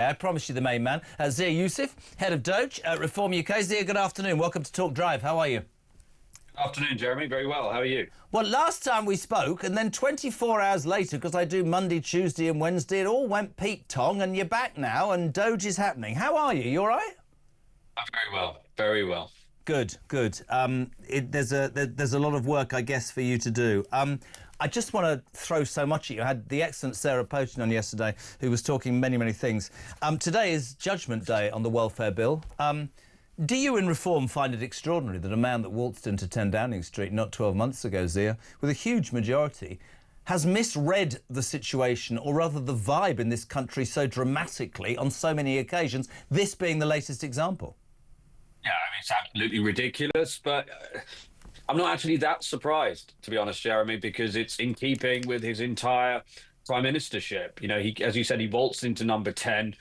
I promise you the main man, Zia Youssef, head of Doge, Reform UK. Zia, good afternoon. Welcome to Talk Drive. How are you? Good afternoon, Jeremy. Very well. How are you? Well, last time we spoke, and then 24 hours later, because I do Monday, Tuesday and Wednesday, it all went Pete Tong, and you're back now, and Doge is happening. How are you? You all right? I'm very well. Very well. Good, good. There's a lot of work, I guess, for you to do. I just want to throw so much at you. I had the excellent Sarah Potion on yesterday, who was talking many things. Today is Judgement Day on the welfare bill. Do you in Reform find it extraordinary that a man that waltzed into 10 Downing Street not 12 months ago, Zia, with a huge majority, has misread the situation, or rather the vibe in this country so dramatically on so many occasions, this being the latest example? Yeah, I mean, it's absolutely ridiculous, but I'm not actually that surprised, to be honest, Jeremy, because it's in keeping with his entire prime ministership. You know, he, as you said, he waltzed into number 10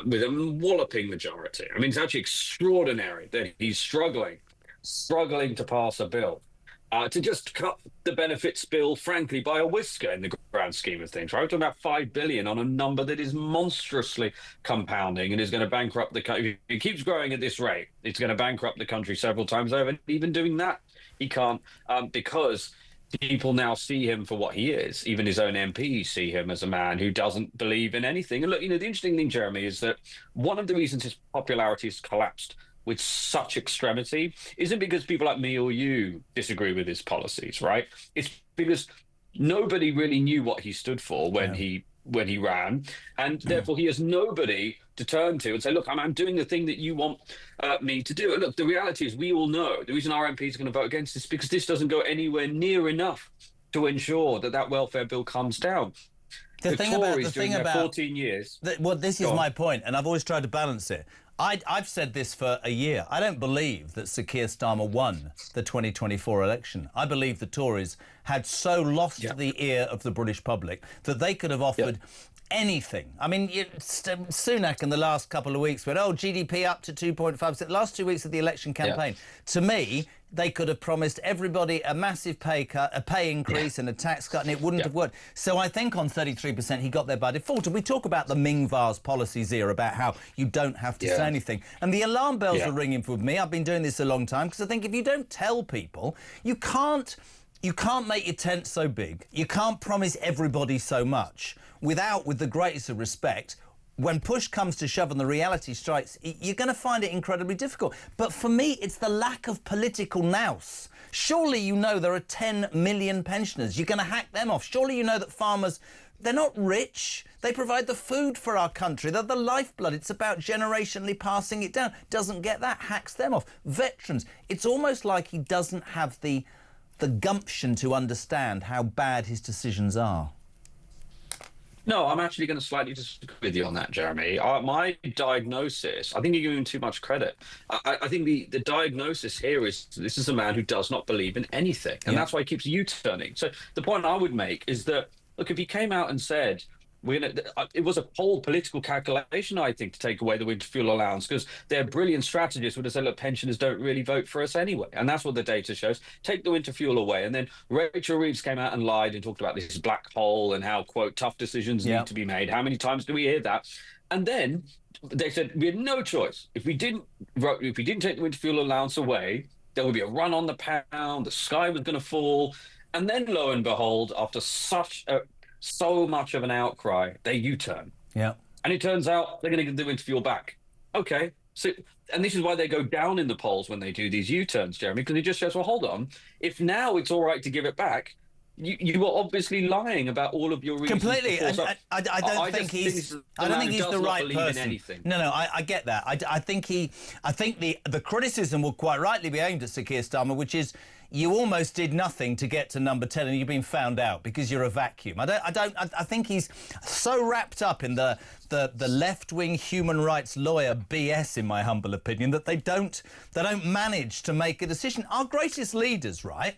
with a walloping majority. I mean, it's actually extraordinary that he's struggling to pass a bill, to just cut the benefits bill, frankly, by a whisker in the grand scheme of things. Right? We're talking about $5 billion on a number that is monstrously compounding and is going to bankrupt the country. If it keeps growing at this rate, it's going to bankrupt the country several times over. And even doing that, he can't, because people now see him for what he is. Even his own MPs see him as a man who doesn't believe in anything. And look, you know, the interesting thing, Jeremy, is that one of the reasons his popularity has collapsed with such extremity isn't because people like me or you disagree with his policies, right? It's because nobody really knew what he stood for when he ran, and therefore he has nobody to turn to and say, look, I'm doing the thing that you want me to do. And look, the reality is, we all know the reason our MPs are going to vote against this is because this doesn't go anywhere near enough to ensure that that welfare bill comes down. The Tories thing during about 14 years. Well, this is my point, and I've always tried to balance it. I've said this for a year. I don't believe that Sir Keir Starmer won the 2024 election. I believe the Tories had so lost the ear of the British public that they could have offered anything. I mean, Sunak in the last couple of weeks went, oh, GDP up to 2.5%. The last 2 weeks of the election campaign. To me, they could have promised everybody a massive pay cut, a pay increase and a tax cut, and it wouldn't have worked. So I think on 33% he got there by default. And we talk about the Ming Vase policies here, about how you don't have to say anything. And the alarm bells are ringing for me. I've been doing this a long time, because I think if you don't tell people, you can't make your tent so big. You can't promise everybody so much without, with the greatest of respect, when push comes to shove and the reality strikes, you're going to find it incredibly difficult. But for me, it's the lack of political nous. Surely you know there are 10 million pensioners. You're going to hack them off. Surely you know that farmers, they're not rich. They provide the food for our country. They're the lifeblood. It's about generationally passing it down. Doesn't get that, hacks them off. Veterans, it's almost like he doesn't have the gumption to understand how bad his decisions are. No, I'm actually going to slightly disagree with you on that, Jeremy. My diagnosis, I think you're giving too much credit. I think the diagnosis here is this is a man who does not believe in anything, and that's why he keeps U-turning. So the point I would make is that, look, if he came out and said, it was a whole political calculation, I think, to take away the winter fuel allowance, because their brilliant strategists would have said, look, pensioners don't really vote for us anyway. And that's what the data shows. Take the winter fuel away. And then Rachel Reeves came out and lied and talked about this black hole and how, quote, tough decisions need to be made. How many times do we hear that? And then they said we had no choice. If we didn't take the winter fuel allowance away, there would be a run on the pound, the sky was going to fall. And then, lo and behold, after so much of an outcry, they U-turn. Yeah. And it turns out they're going to get the winter fuel back. Okay. So, and this is why they go down in the polls when they do these U-turns, Jeremy, because it just shows, well, hold on. If now it's all right to give it back, you are obviously lying about all of your reasons. Completely. And I don't think he's the right person. No, I get that. I think the criticism will quite rightly be aimed at Sir Keir Starmer, which is you almost did nothing to get to number 10 and you've been found out because you're a vacuum. I think he's so wrapped up in the left-wing human rights lawyer BS, in my humble opinion, that they don't manage to make a decision. Our greatest leaders, right,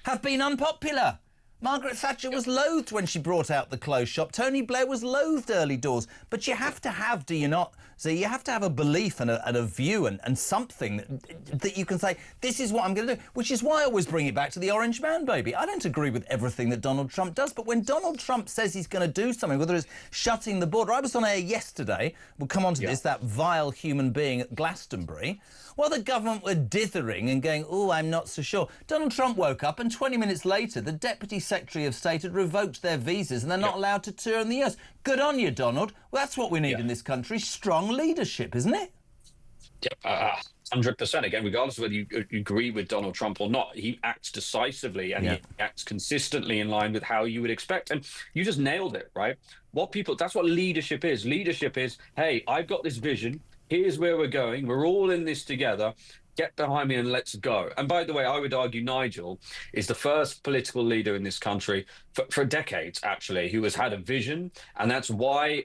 have been unpopular. Margaret Thatcher was loathed when she brought out the clothes shop. Tony Blair was loathed early doors. But you have to have, do you not? So you have to have a belief and a view and something that you can say, this is what I'm going to do, which is why I always bring it back to the orange man, baby. I don't agree with everything that Donald Trump does, but when Donald Trump says he's going to do something, whether it's shutting the border, I was on air yesterday, we'll come on to this, that vile human being at Glastonbury, while the government were dithering and going, oh, I'm not so sure. Donald Trump woke up and 20 minutes later, the Deputy Secretary of State had revoked their visas and they're not allowed to tour in the US. Good on you, Donald. Well, that's what we need in this country, strong leadership, isn't it? 100%. Again, regardless of whether you agree with Donald Trump or not, he acts decisively and he acts consistently in line with how you would expect. And you just nailed it, right? That's what leadership is. Leadership is, hey, I've got this vision. Here's where we're going. We're all in this together. Get behind me and let's go. And by the way, I would argue Nigel is the first political leader in this country for decades, actually, who has had a vision. And that's why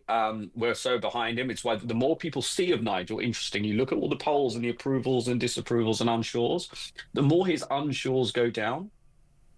we're so behind him. It's why the more people see of Nigel, interesting, you look at all the polls and the approvals and disapprovals and unsures, the more his unsures go down,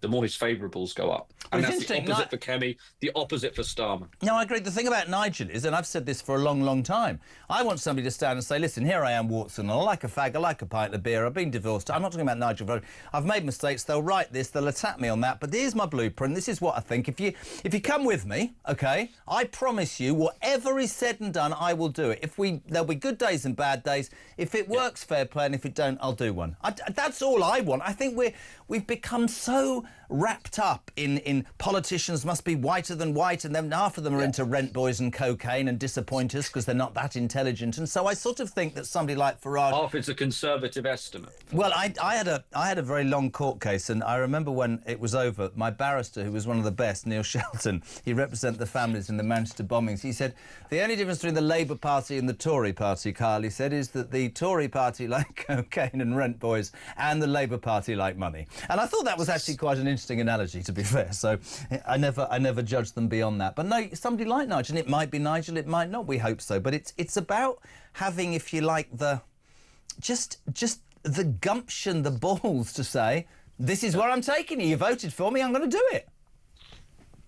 the more his favourables go up. And that's the opposite for Kemi, the opposite for Starmer. No, I agree. The thing about Nigel is, and I've said this for a long, long time, I want somebody to stand and say, listen, here I am, warts and all, I like a fag, I like a pint of beer, I've been divorced. I'm not talking about Nigel Farage. I've made mistakes, they'll write this, they'll attack me on that, but here's my blueprint, this is what I think. If you come with me, OK, I promise you, whatever is said and done, I will do it. There'll be good days and bad days. If it works, fair play, and if it don't, I'll do one. That's all I want. I think we've become so wrapped up in politicians must be whiter than white, and then half of them are into rent boys and cocaine and disappoint us because they're not that intelligent. And so I sort of think that somebody like Farage... Half it's a Conservative estimate. Well, I had a very long court case, and I remember when it was over, my barrister, who was one of the best, Neil Shelton, he represented the families in the Manchester bombings, he said, the only difference between the Labour Party and the Tory Party, Carl, he said, is that the Tory Party like cocaine and rent boys and the Labour Party like money. And I thought that was actually quite an interesting analogy, to be fair. So I never judged them beyond that. But no, somebody like Nigel, and it might be Nigel, it might not. We hope so. But it's about having, if you like, just the gumption, the balls to say, this is where I'm taking you. You voted for me. I'm going to do it.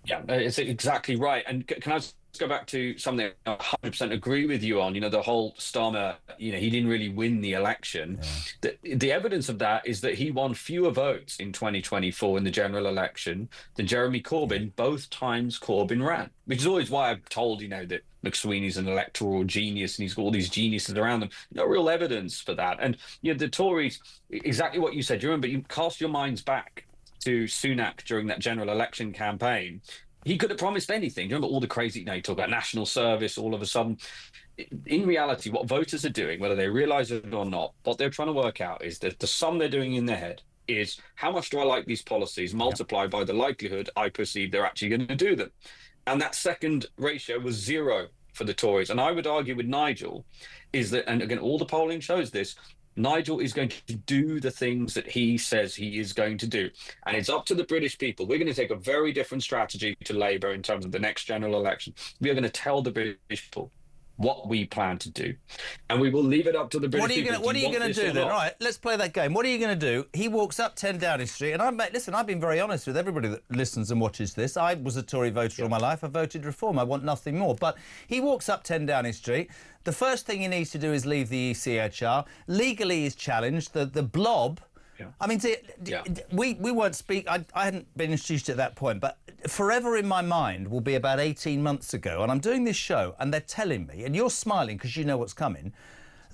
Yeah, it's exactly right. And can I just go back to something I 100% agree with you on, the whole Starmer, he didn't really win the election. Yeah. The evidence of that is that he won fewer votes in 2024 in the general election than Jeremy Corbyn. Both times Corbyn ran, which is always why I've told, that McSweeney's an electoral genius and he's got all these geniuses around them. No real evidence for that. And, the Tories, exactly what you said, you remember, you cast your minds back to Sunak during that general election campaign. He could have promised anything. Do you remember all the crazy, you talk about national service all of a sudden. In reality, what voters are doing, whether they realise it or not, what they're trying to work out is that the sum they're doing in their head is how much do I like these policies multiplied by the likelihood I perceive they're actually going to do them. And that second ratio was 0 for the Tories. And I would argue with Nigel is that, and again, all the polling shows this, Nigel is going to do the things that he says he is going to do. And it's up to the British people. We're going to take a very different strategy to Labour in terms of the next general election. We are going to tell the British people what we plan to do. And we will leave it up to the British people. What are you going to do then? All right, let's play that game. What are you going to do? He walks up 10 Downing Street, and I've been very honest with everybody that listens and watches this. I was a Tory voter all my life. I voted Reform. I want nothing more. But he walks up 10 Downing Street. The first thing he needs to do is leave the ECHR. Legally, he's challenged. The blob... Yeah. I mean, we weren't I hadn't been introduced at that point, but forever in my mind will be about 18 months ago, and I'm doing this show, and they're telling me, and you're smiling because you know what's coming,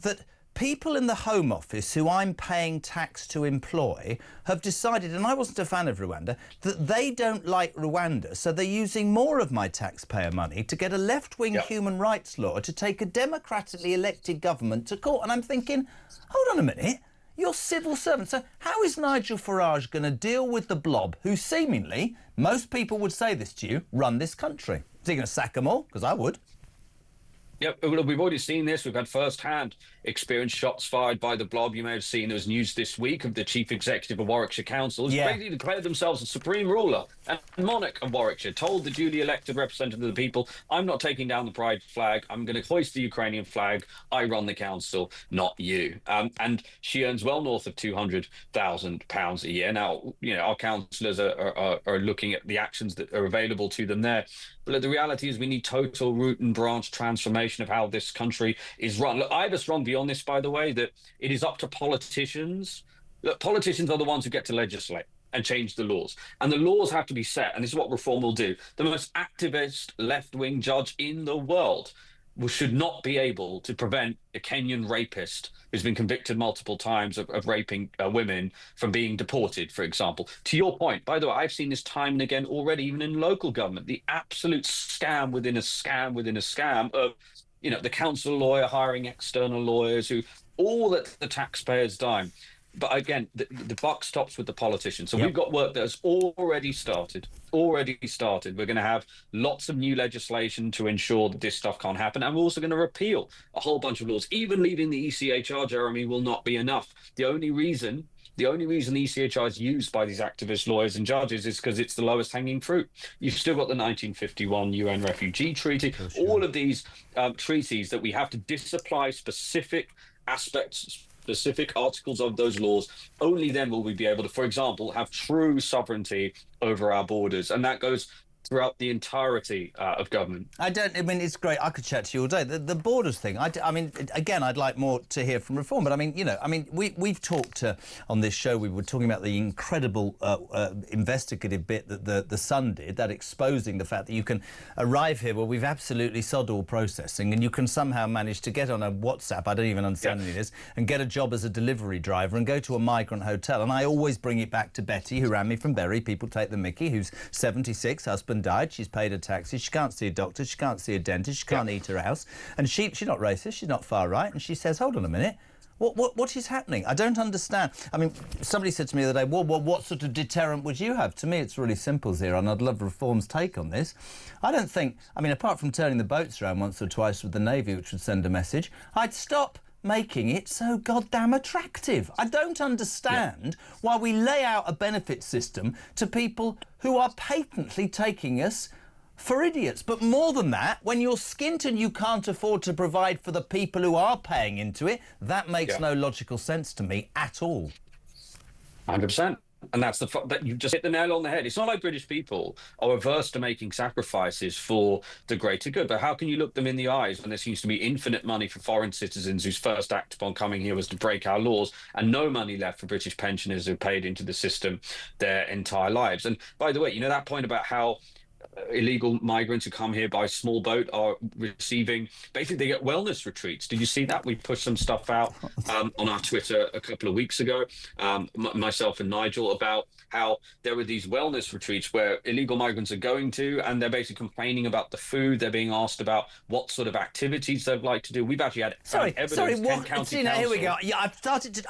that people in the Home Office who I'm paying tax to employ have decided, and I wasn't a fan of Rwanda, that they don't like Rwanda, so they're using more of my taxpayer money to get a left-wing human rights law to take a democratically elected government to court. And I'm thinking, hold on a minute. You're civil servants. So how is Nigel Farage going to deal with the blob who seemingly, most people would say this to you, run this country? Is he going to sack them all? Because I would. Yeah, well, we've already seen this. We've had first-hand experience, shots fired by the Blob. You may have seen there was news this week of the chief executive of Warwickshire Council, who's Yeah. basically declared themselves the supreme ruler and monarch of Warwickshire, told the duly elected representative of the people, I'm not taking down the pride flag. I'm going to hoist the Ukrainian flag. I run the council, not you. And she earns well north of £200,000 a year. Now, you know, our councillors are looking at the actions that are available to them there. But the reality is we need total root and branch transformation of how this country is run. Look, I have a strong view on this, by the way, that it is up to politicians. Look, politicians are the ones who get to legislate and change the laws. And the laws have to be set. And this is what reform will do. The most activist left-wing judge in the world should not be able to prevent a Kenyan rapist who's been convicted multiple times of raping women from being deported, for example. To your point, by the way, I've seen this time and again already, even in local government, the absolute scam within a scam within a scam of, you know, the council lawyer hiring external lawyers who all at the taxpayers' dime. But again, the buck stops with the politicians. So we've got work that has already started. We're going to have lots of new legislation to ensure that this stuff can't happen. And we're also going to repeal a whole bunch of laws. Even leaving the ECHR, Jeremy, will not be enough. The only reason the ECHR is used by these activist lawyers and judges is because it's the lowest hanging fruit. You've still got the 1951 UN Refugee Treaty, all of these treaties that we have to disapply specific aspects, specific articles of those laws. Only then will we be able to, for example, have true sovereignty over our borders. And that goes throughout the entirety of government. I mean, it's great. I could chat to you all day. The borders thing, I mean, again, I'd like more to hear from Reform. But I mean, you know, we've talked on this show, we were talking about the incredible investigative bit that the Sun did, that exposing the fact that you can arrive here where we've absolutely sod all processing and you can somehow manage to get on a WhatsApp, I don't even understand any of this, and get a job as a delivery driver and go to a migrant hotel. And I always bring it back to Betty, who ran me from Bury. People take the mickey, who's 76, husband died, she's paid her taxes, she can't see a doctor, she can't see a dentist, she can't eat her house, and she's not racist, she's not far right, and she says, hold on a minute, what is happening? I don't understand. I mean, somebody said to me the other day, well, what sort of deterrent would you have? To me, it's really simple, Zira, and I'd love Reform's take on this. I don't think, I mean, apart from turning the boats around once or twice with the Navy, which would send a message, I'd stop making it so goddamn attractive. I don't understand why we lay out a benefit system to people who are patently taking us for idiots. But more than that, when you're skint and you can't afford to provide for the people who are paying into it, that makes no logical sense to me at all. 100%. And that's that you've just hit the nail on the head. It's not like British people are averse to making sacrifices for the greater good, but how can you look them in the eyes when there seems to be infinite money for foreign citizens whose first act upon coming here was to break our laws, and no money left for British pensioners who paid into the system their entire lives? And by the way, you know that point about how illegal migrants who come here by small boat are receiving, basically they get wellness retreats. Did you see that? We pushed some stuff out on our Twitter a couple of weeks ago, myself and Nigel, about how there were these wellness retreats where illegal migrants are going to, and they're basically complaining about the food. They're being asked about what sort of activities they'd like to do. We've actually had evidence. Sorry, what? See, now, here we go. Yeah,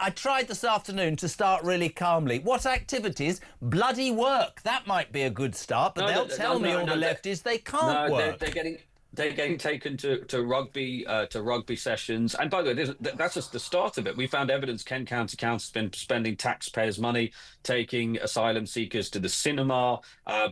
I tried this afternoon to start really calmly. What activities? Bloody work. That might be a good start, but they'll tell me all the leftists they can't work. They're getting taken to rugby sessions. And by the way, that's just the start of it. We found evidence Kent County Council has been spending taxpayers' money taking asylum seekers to the cinema,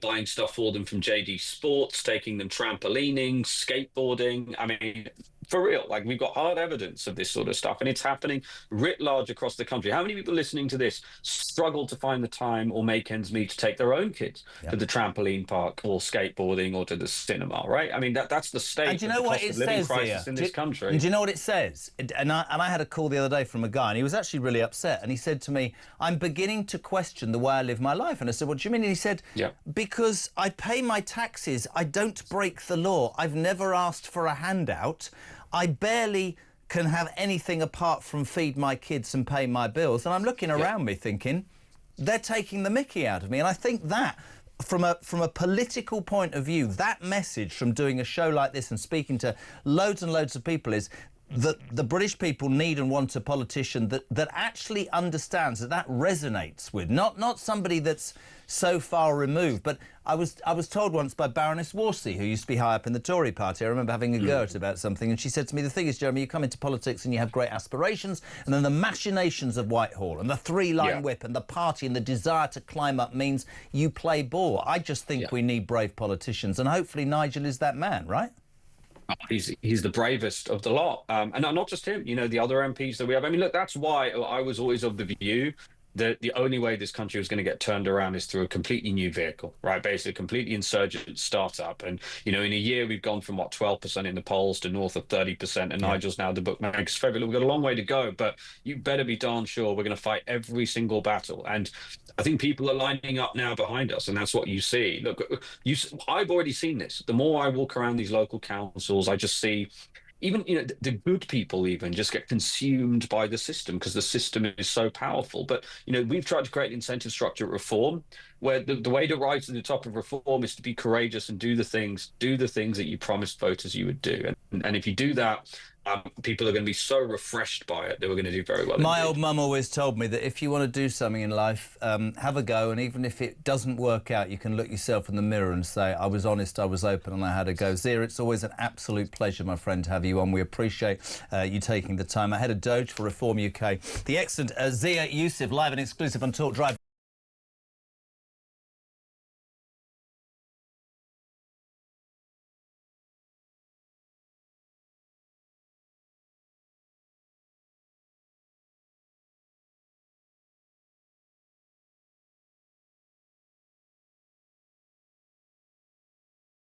buying stuff for them from JD Sports, taking them trampolining, skateboarding. I mean, for real, like, we've got hard evidence of this sort of stuff, and it's happening writ large across the country. How many people listening to this struggle to find the time or make ends meet to take their own kids to the trampoline park or skateboarding or to the cinema, right? I mean, that's the state and do you know of the what cost it of living says crisis here? in this country. And do you know what it says? And I had a call the other day from a guy, and he was actually really upset, and he said to me, I'm beginning to question the way I live my life. And I said, what do you mean? And he said, because I pay my taxes, I don't break the law, I've never asked for a handout, I barely can have anything apart from feed my kids and pay my bills. And I'm looking around me thinking, they're taking the mickey out of me. And I think that, from a political point of view, that message from doing a show like this and speaking to loads and loads of people is, the British people need and want a politician that actually understands, that resonates with, not somebody that's so far removed. But I was told once by Baroness Wolsey, who used to be high up in the Tory party, I remember having a go at about something, and she said to me, the thing is, Jeremy, you come into politics and you have great aspirations, and then the machinations of Whitehall and the three-line whip and the party and the desire to climb up means you play ball. I just think we need brave politicians, and hopefully Nigel is that man, right? He's the bravest of the lot, and not just him. You know, the other MPs that we have. I mean, look, that's why I was always of the view that the only way this country was going to get turned around is through a completely new vehicle, right? Basically, a completely insurgent startup. And, you know, in a year, we've gone from, 12% in the polls to north of 30%. And Nigel's now the bookmaker's favourite. We've got a long way to go, but you better be darn sure we're going to fight every single battle. And I think people are lining up now behind us, and that's what you see. Look, I've already seen this. The more I walk around these local councils, I just see even, you know, the good people even just get consumed by the system because the system is so powerful. But, you know, we've tried to create incentive structure reform where the way to rise to the top of reform is to be courageous and do the things that you promised voters you would do. And if you do that, people are going to be so refreshed by it that we're going to do very well. My old mum always told me that if you want to do something in life, have a go, and even if it doesn't work out, you can look yourself in the mirror and say, I was honest, I was open, and I had a go. Zia, it's always an absolute pleasure, my friend, to have you on. We appreciate you taking the time. I had a doge for Reform UK. The excellent Zia Yusuf, live and exclusive on Talk Drive.